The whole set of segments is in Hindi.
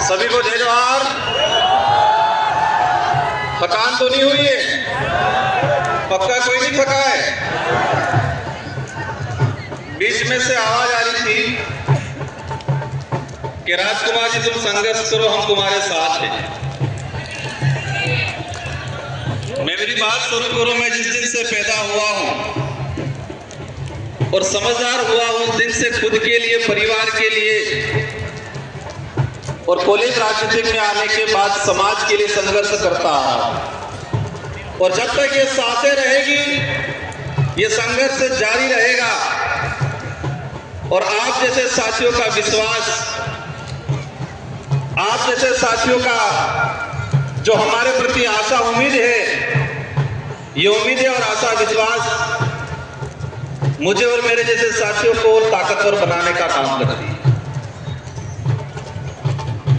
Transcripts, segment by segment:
सभी को जय जोहार। थकान तो नहीं हुई है? पक्का कोई नहीं थका है? बीच में से आवाज आ रही थी कि राजकुमार जी तुम संघर्ष करो, हम तुम्हारे साथ हैं। मैं मेरी बात शुरू करूं। मैं जिस दिन से पैदा हुआ हूं और समझदार हुआ उस दिन से खुद के लिए, परिवार के लिए और कॉलेज राजनीति में आने के बाद समाज के लिए संघर्ष करता रहा। और जब तक ये सांसें रहेगी ये संघर्ष जारी रहेगा। और आप जैसे साथियों का विश्वास, आप जैसे साथियों का जो हमारे प्रति आशा उम्मीद है, ये उम्मीदें और आशा विश्वास मुझे और मेरे जैसे साथियों को ताकतवर बनाने का काम करती है।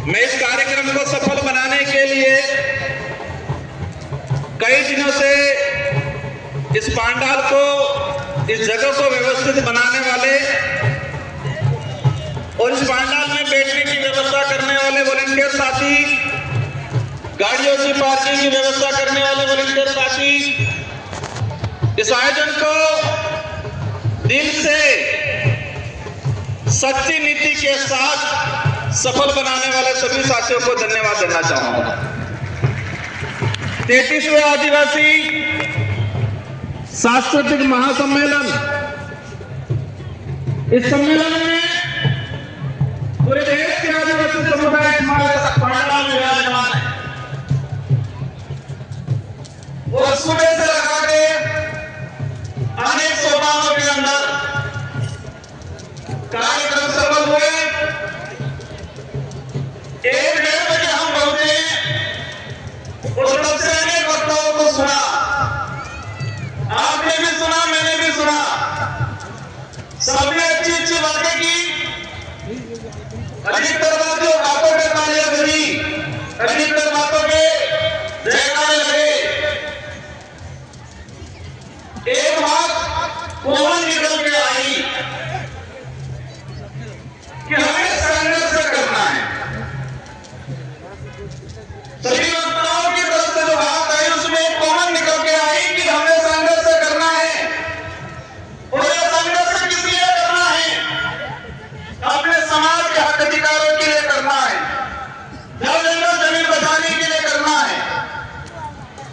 मैं इस कार्यक्रम को सफल बनाने के लिए कई दिनों से इस पांडाल को, इस जगह को व्यवस्थित बनाने वाले और इस पांडाल में बैठने की व्यवस्था करने वाले वॉलंटियर साथी, गाड़ियों की पार्किंग की व्यवस्था करने वाले वॉलंटियर साथी, इस आयोजन को दिल से सच्ची नीति के साथ सफल बनाने वाले सभी साथियों को धन्यवाद देना चाहूंगा। 33वें आदिवासी सांस्कृतिक महासम्मेलन, इस सम्मेलन में पूरे देश के आदिवासी समुदाय हमारे पांडाल में विराजमान है। और सुबह से लगा के अनेक सोपानों के अंदर कार्यक्रम सफल हुए। 1-1.5 बजे हम पहुंचे और तब से अनेक वक्ताओं को सुना। आपने भी सुना, मैंने भी सुना। सबने अच्छी अच्छी बातें की। अधिकतर बातों पे तालियां बजी, अधिकतर बातों पे जयकारे लगे। एक बात कॉमन निकल के आई कि हमें संघर्ष करना है। सभी वक्ताओं की तरफ से जो बात आई उसमें कॉमन निकल के आई कि हमें संघर्ष करना है। और यह संघर्ष किस लिए करना है? अपने समाज के हक अधिकारों के लिए करना है, जंगल जमीन बचाने के लिए करना है।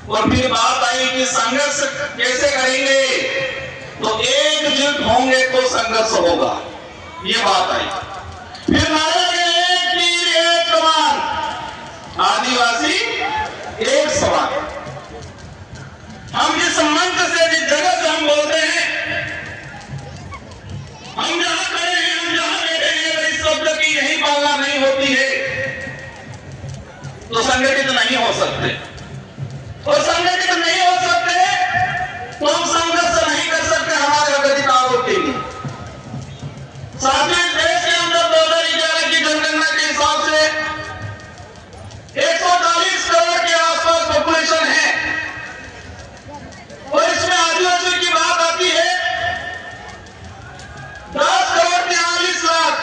और फिर बात आई कि संघर्ष कैसे करेंगे? तो एकजुट होंगे तो संघर्ष होगा, ये बात आई। फिर नारे लगे, एक तीर एक कमान, आदिवासी एक सवाल। हम जिस मंच से, जिस जगह से हम बोलते हैं, हम जहां खड़े हैं, हम जहां बैठे हैं, इस शब्द की यही पालना नहीं होती है तो संगठित नहीं हो सकते। और संगठित नहीं हो सकते तो हम संघर्ष नहीं कर सकते हमारे अधिकारों के लिए। साथियों, देश के अंदर 2011 की जनगणना के हिसाब से 140 करोड़ के आसपास पॉपुलेशन है। और इसमें आदिवासी की बात आती है 10 करोड़ 43 लाख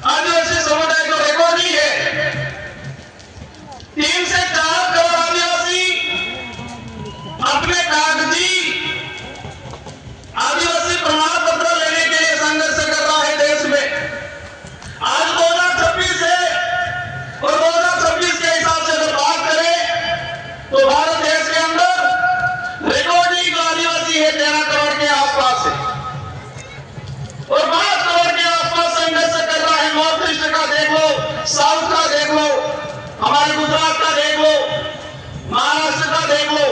आदिवासी समुदाय जो रिकॉर्ड ही है। 3 से 4 करोड़ आदिवासी अपने कागजी आदिवासी प्रमाण पत्र लेने के लिए संघर्ष कर रहा है देश में। आज 2026 है और 2026 के हिसाब से अगर बात करें तो भारत देश के अंदर रिकॉर्डिंग जो आदिवासी है 13 करोड़ के आसपास है। और 5 करोड़ के आसपास संघर्ष कर रहा है। नॉर्थ ईस्ट का देख लो, साउथ का देख लो, हमारे गुजरात का देख लो, महाराष्ट्र का देख लो।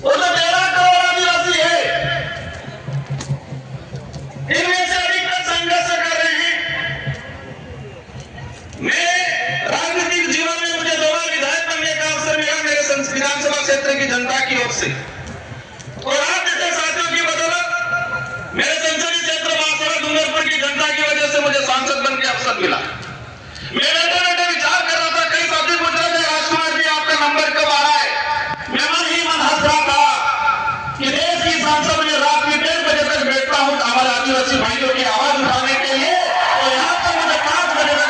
और जो 13 करोड़ आदिवासी है इनमें से अधिकतर संघर्ष कर रहे हैं। मैं राजनीतिक जीवन में मुझे 2 बार विधायक बनने का अवसर मिला मेरे विधानसभा क्षेत्र की जनता की ओर से। और आप जैसे साथियों की बदौलत मेरे संसदीय क्षेत्र बांसवाड़ा डूंगरपुर की जनता की वजह से मुझे सांसद बनने का अवसर मिला। मैं बैठे विचार कर रहा था, कई साथी पूछ रहे थे राजकुमार जी आपका नंबर कब आ रहा है? मैं मन ही मन हंस रहा था कि देश की संसद में रात में 1:30 बजे तक बैठता हूं हमारे आदिवासी भाइयों की आवाज उठाने के लिए, और यहां पर मुझे 5 बजे तक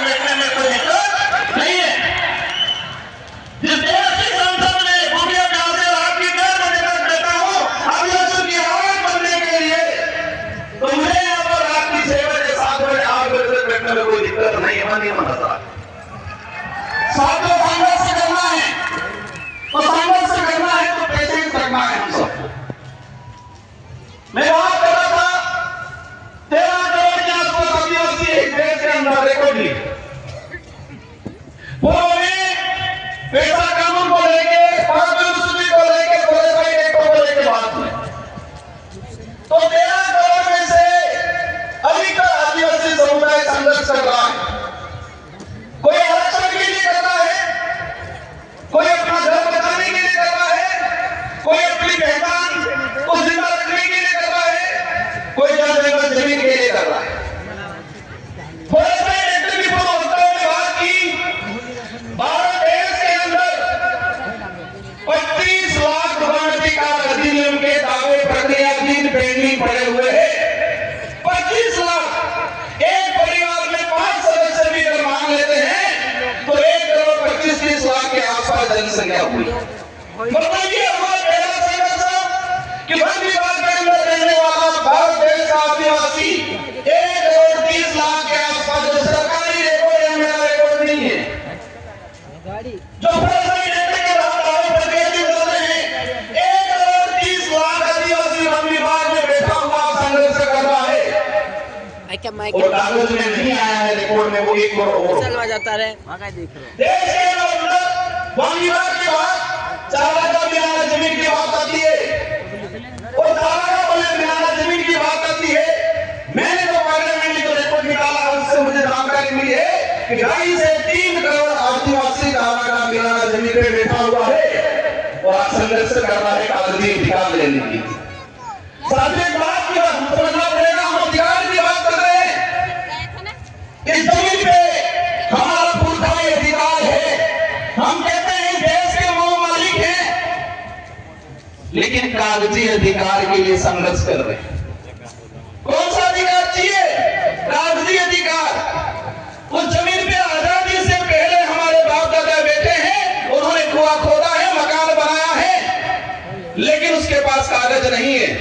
में वो 1 करोड़ चलवा जाता रहे देश के अंदर वन विभाग की बात, चारा का मिलाना जमीन की बात आती है और चारा का मिलाना जमीन की बात आती है। मैंने तो पार्लियामेंट में जो रिपोर्ट निकाला उससे मुझे जानकारी मिली है कि 2.5 से 3 करोड़ आदिवासी चारा का मिलाना जमीन पे बैठा हुआ है और आज संघर्ष कर रहा है कागजी अधिकार लेने की। साथ ही बात की बात समझना पड़ेगा, हम अधिकार की बात कर रहे हैं। इस जमीन पे हमारा पुरखाई अधिकार है। हम कहते हैं देश के वो मालिक हैं, लेकिन कागजी अधिकार के लिए संघर्ष कर रहे हैं। कौन सा अधिकार चाहिए? कागजी अधिकार। उस जमीन पे आजादी से पहले हमारे बाप दादा बैठे हैं, उन्होंने कुआं खोदा है, मकान बनाया है, लेकिन उसके पास कागज नहीं है।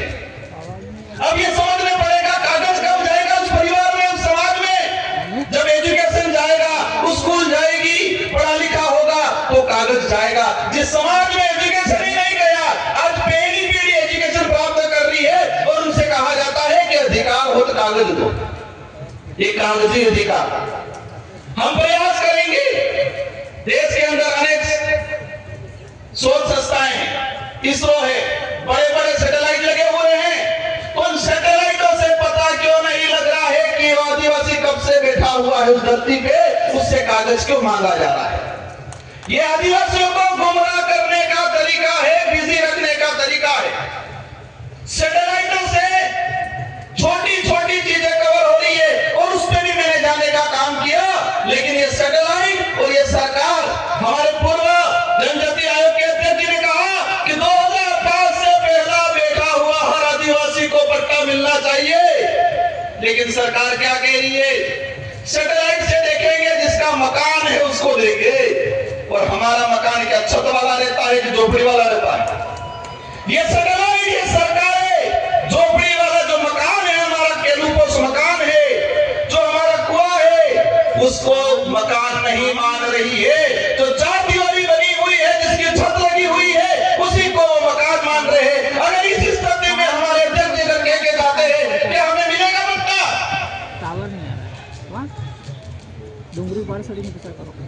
अब ये समझना पड़ेगा कागज कब जाएगा उस परिवार में, उस समाज में। जब एजुकेशन जाएगा, स्कूल जाएगी, पढ़ा लिखा होगा तो कागज जाएगा। जिस समाज में एजुकेशन ही नहीं गया, आज पहली पीढ़ी एजुकेशन प्राप्त कर रही है और उनसे कहा जाता है कि अधिकार हो तो कागज दो। ये कागजी अधिकार हम प्रयास करेंगे। देश के अंदर अनेक शोध संस्थाएं, इसरो है, बड़े बड़े सैटेलाइट लगे हुए हैं। उन सैटेलाइटों से पता क्यों नहीं लग रहा है कि आदिवासी कब से बैठा हुआ है उस धरती पे, उससे कागज क्यों मांगा जा रहा है? ये आदिवासियों को गुमराह करने का तरीका है, बिजी रखने का तरीका है। सैटेलाइटों से छोटी छोटी चीजें कवर हो रही है और उस पर भी मैंने जाने का काम किया, लेकिन ये सैटेलाइट और ये सरकार, हमारे पूर्व जनजाति आयोग के अध्यक्ष ने कहा कि 2005 से पहला बैठा हुआ हर आदिवासी को पट्टा मिलना चाहिए, लेकिन सरकार क्या कह रही है? सैटेलाइट से देखेंगे, जिसका मकान है उसको देंगे। और हमारा मकान क्या छत वाला रहता है कि झोपड़ी वाला रहता है? ये सैटेलाइट, ये सरकार है, झोपड़ी वाला जो मकान है, हमारा केलूपोस मकान है, जो हमारा कुआं है, उसको मकान नहीं मान रही है। जो चार दीवारी बनी हुई है, जिसकी छत लगी हुई है, उसी को मकान मान रहे हैं। अगर इस स्थिति में हमारे अध्यक्ष जी कह के जाते हैं कि हमें मिलेगा पट्टा,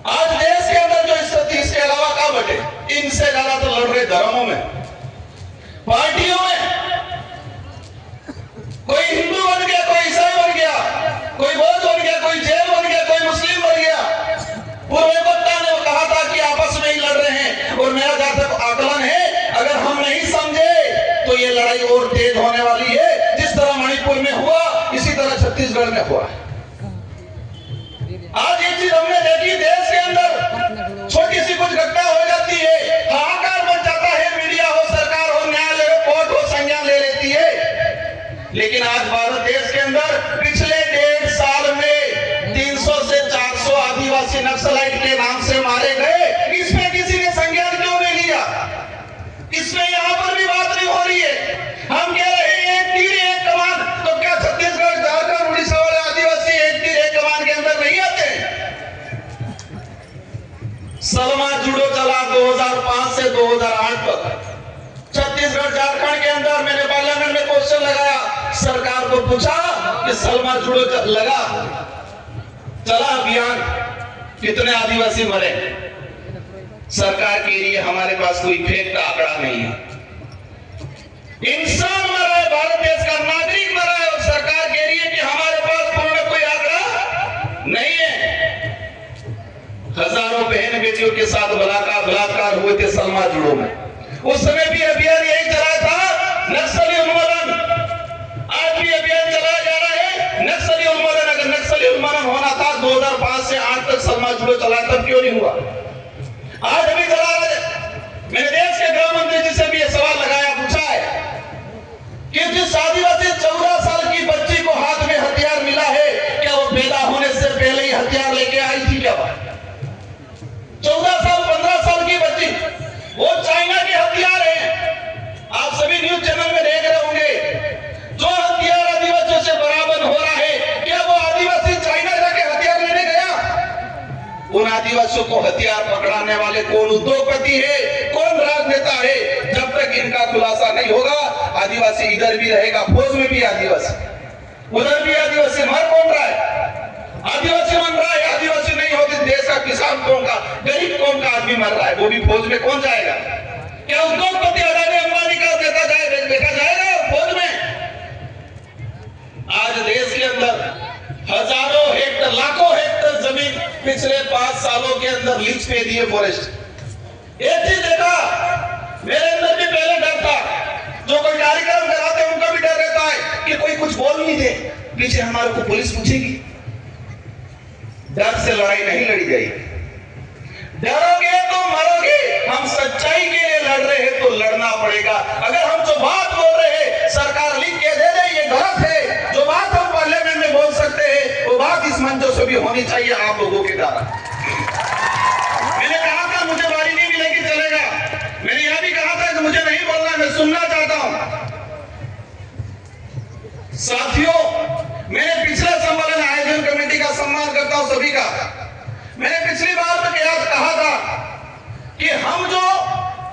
आज देश के अंदर जो स्थिति, इसके अलावा क्या बटे? इनसे ज्यादा तो लड़ रहे धर्मों में, पार्टियों में। कोई हिंदू बन गया, कोई ईसाई बन गया, कोई बौद्ध बन गया, कोई जैन बन गया, कोई मुस्लिम बन गया। पूर्ववक्ता ने कहा था कि आपस में ही लड़ रहे हैं, और मेरा जहां तक आकलन है, अगर हम नहीं समझे तो ये लड़ाई और तेज होने वाली है। जिस तरह मणिपुर में हुआ, इसी तरह छत्तीसगढ़ में हुआ। आज ये चीज हमने देखी, देश के अंदर छोटी सी कुछ घटना हो जाती है, हाहाकार मच जाता है, मीडिया हो, सरकार हो, न्यायालय हो, कोर्ट हो, संज्ञान ले लेती है। लेकिन आज भारत देश के अंदर पिछले 1.5 साल में 300 से 400 आदिवासी नक्सलाइट के नाम से मारे गए। इसमें किसी ने संज्ञान क्यों नहीं लिया? इसमें यहां पर भी बात नहीं हो रही है। हम कह रहे हैं एक तीर एक कमान, तो क्या छत्तीसगढ़, झारखंड, उड़ीसा वाले आदिवासी एक तीर एक कमान के अंदर नहीं आते? सलमा जुडो चला 2005 से 2008 तक छत्तीसगढ़, झारखंड के अंदर। मैंने पार्लियामेंट में क्वेश्चन लगाया, सरकार को पूछा कि सलमा जुडो चला अभियान, कितने आदिवासी मरे? सरकार कह रही है हमारे पास कोई फेक आंकड़ा नहीं है। इंसान मरा है, भारत देश का नागरिक मरा है, और सरकार कह रही है कि हमारे पास पूर्ण कोई आंकड़ा नहीं है। हजारों बहन बेटियों के साथ बलात्कार हुए थे सलमा जुडो में। उस समय भी अभियान यही चला था, नक्सली उन्मूलन। आज भी अभियान चलाया जा रहा है, नक्सली उन्मूलन। अगर नक्सली उन्मूलन होना था 2005 से 8 तक सलमा जुडो चला, तब क्यों नहीं हुआ? आज अभी चला रहे। मैंने देश के गृह मंत्री जी से भी यह सवाल लगाया, पूछा है कि जिस आदिवासी 14 साल की बच्ची को हाथ में हथियार मिला है, क्या वो पैदा होने से पहले ही हथियार लेके आई थी? क्या बात? 14 साल 15 साल की बच्ची, वो चाइना के हथियार हैं। आप सभी न्यूज चैनल में देख रहे होंगे, जो हथियार आदिवासियों से बराबर हो रहा है, क्या वो आदिवासी चाइना जाके हथियार लेने गया? उन आदिवासियों को हथियार पकड़ाने वाले कौन उद्योगपति है, कौन राजनेता है? जब तक इनका खुलासा नहीं होगा, आदिवासी इधर भी रहेगा, फौज में भी आदिवासी, उधर भी आदिवासी। मर कौन रहा है? आदिवासी मर रहा है। मर रहा है, वो भी फौज में कौन जाएगा? क्या उद्योगपति अडानी अंबानी का बेटा जाएगा फौज में? आज देश के अंदर हजारों हेक्टर, लाखों हेक्टर जमीन पिछले 5 सालों के अंदर लीज पे दिए फॉरेस्ट। एक चीज देखा, मेरे अंदर भी पहले डर था, जो कोई कार्यक्रम कराते हैं उनका भी डर रहता है कि कोई कुछ बोल नहीं दे, पीछे हमारे को पुलिस पूछेगी। डर से लड़ाई नहीं लड़ी जाएगी, डरोगे तो मरोगे। हम सच्चाई के लिए लड़ रहे हैं तो लड़ना पड़ेगा। अगर हम जो बात बोल रहे हैं सरकार लिख के दे दे ये गलत है, जो बात हम पार्लियामेंट में बोल सकते हैं वो बात इस मंचों से भी होनी चाहिए आप लोगों के द्वारा। मैंने कहा था मुझे बारी नहीं मिलेगी चलेगा, मैंने यह भी कहा था कि मुझे नहीं बोलना, मैं सुनना चाहता हूं। साथियों, मैंने पिछले सम्मेलन आयोजन कमेटी का सम्मान करता हूं सभी का। मैंने पिछली बार में कहा था कि हम जो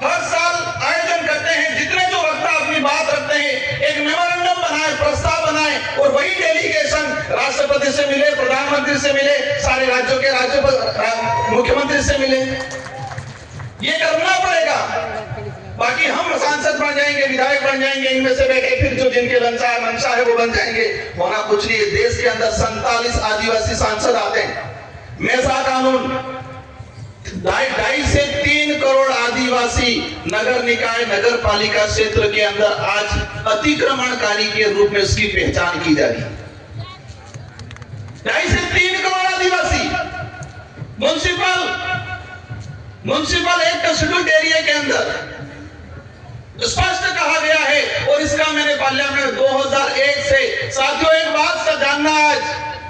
हर साल आयोजन करते हैं, जितने जो वक्ता अपनी बात रखते हैं, एक मेमोरेंडम बनाए, प्रस्ताव बनाए और वही डेलीगेशन राष्ट्रपति से मिले, प्रधानमंत्री से मिले, सारे राज्यों के मुख्यमंत्री से मिले। ये करना पड़ेगा। बाकी हम सांसद बन जाएंगे, विधायक बन जाएंगे, इनमें से बैठे फिर जो जिनके मंशा है वो बन जाएंगे, होना कुछ नहीं। देश के अंदर 47 आदिवासी सांसद आते हैं। मेसा कानून 2.5 से 3 करोड़ आदिवासी नगर निकाय, नगर पालिका क्षेत्र के अंदर आज अतिक्रमणकारी के रूप में उसकी पहचान की जा रही है। 2.5 से 3 करोड़ आदिवासी म्युनिसिपल एक्ट शेड्यूल्ड एरिया के अंदर स्पष्ट कहा गया है। और इसका मैंने पार्लियामेंट 2001 से, साथियों एक बात से जानना आज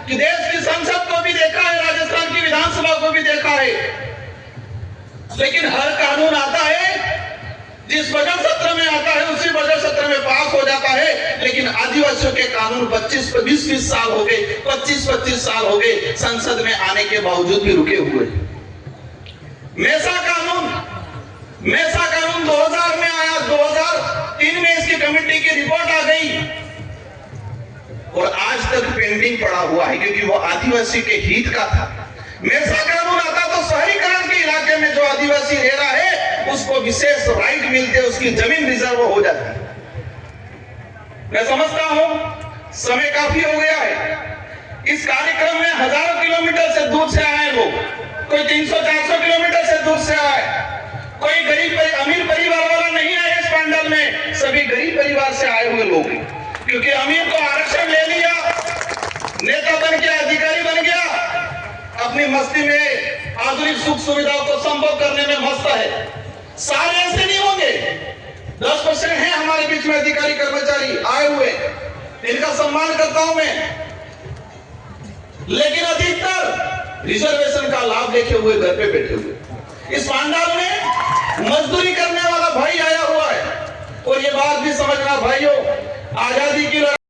कि देश की संसद को भी देखा है, राजस्थान की विधानसभा को भी देखा है, लेकिन हर कानून आता है जिस बजट सत्र में आता है उसी बजट सत्र में पास हो जाता है। लेकिन आदिवासियों के कानून 20-20 साल हो गए, 25-25 साल हो गए संसद में आने के बावजूद भी रुके हुए। मेसा कानून 2000 में आया, 2003 में इसकी कमेटी की रिपोर्ट आ गई और आज तक पेंडिंग पड़ा हुआ है, क्योंकि वो आदिवासी के हित का था। मेसा कानून आता तो शहरीकरण के इलाके में जो आदिवासी रह रहा है उसको विशेष राइट मिलते, उसकी जमीन रिजर्व हो जाती। मैं समझता हूं समय काफी हो गया है। इस कार्यक्रम में हजारों किलोमीटर से दूर से आए लोग, कोई 300-400 किलोमीटर से दूर से आए, कोई गरीब अमीर परिवार वाला नहीं आया इस पंडाल में, सभी गरीब परिवार से आए हुए लोग। क्योंकि अमीर को आरक्षण ले लिया, नेता बन गया, अधिकारी बन गया, अपनी मस्ती में आधुनिक सुख सुविधाओं को संभव करने में मस्त है। सारे ऐसे नहीं होंगे, 10% हैं हमारे बीच में अधिकारी कर्मचारी आए हुए, इनका सम्मान करता हूं मैं। लेकिन अधिकतर रिजर्वेशन का लाभ लेके हुए घर पे बैठे हुए। इस पंडाल में मजदूरी करने वाला भाई आया हुआ है। और ये बात भी समझना भाइयों, आजादी की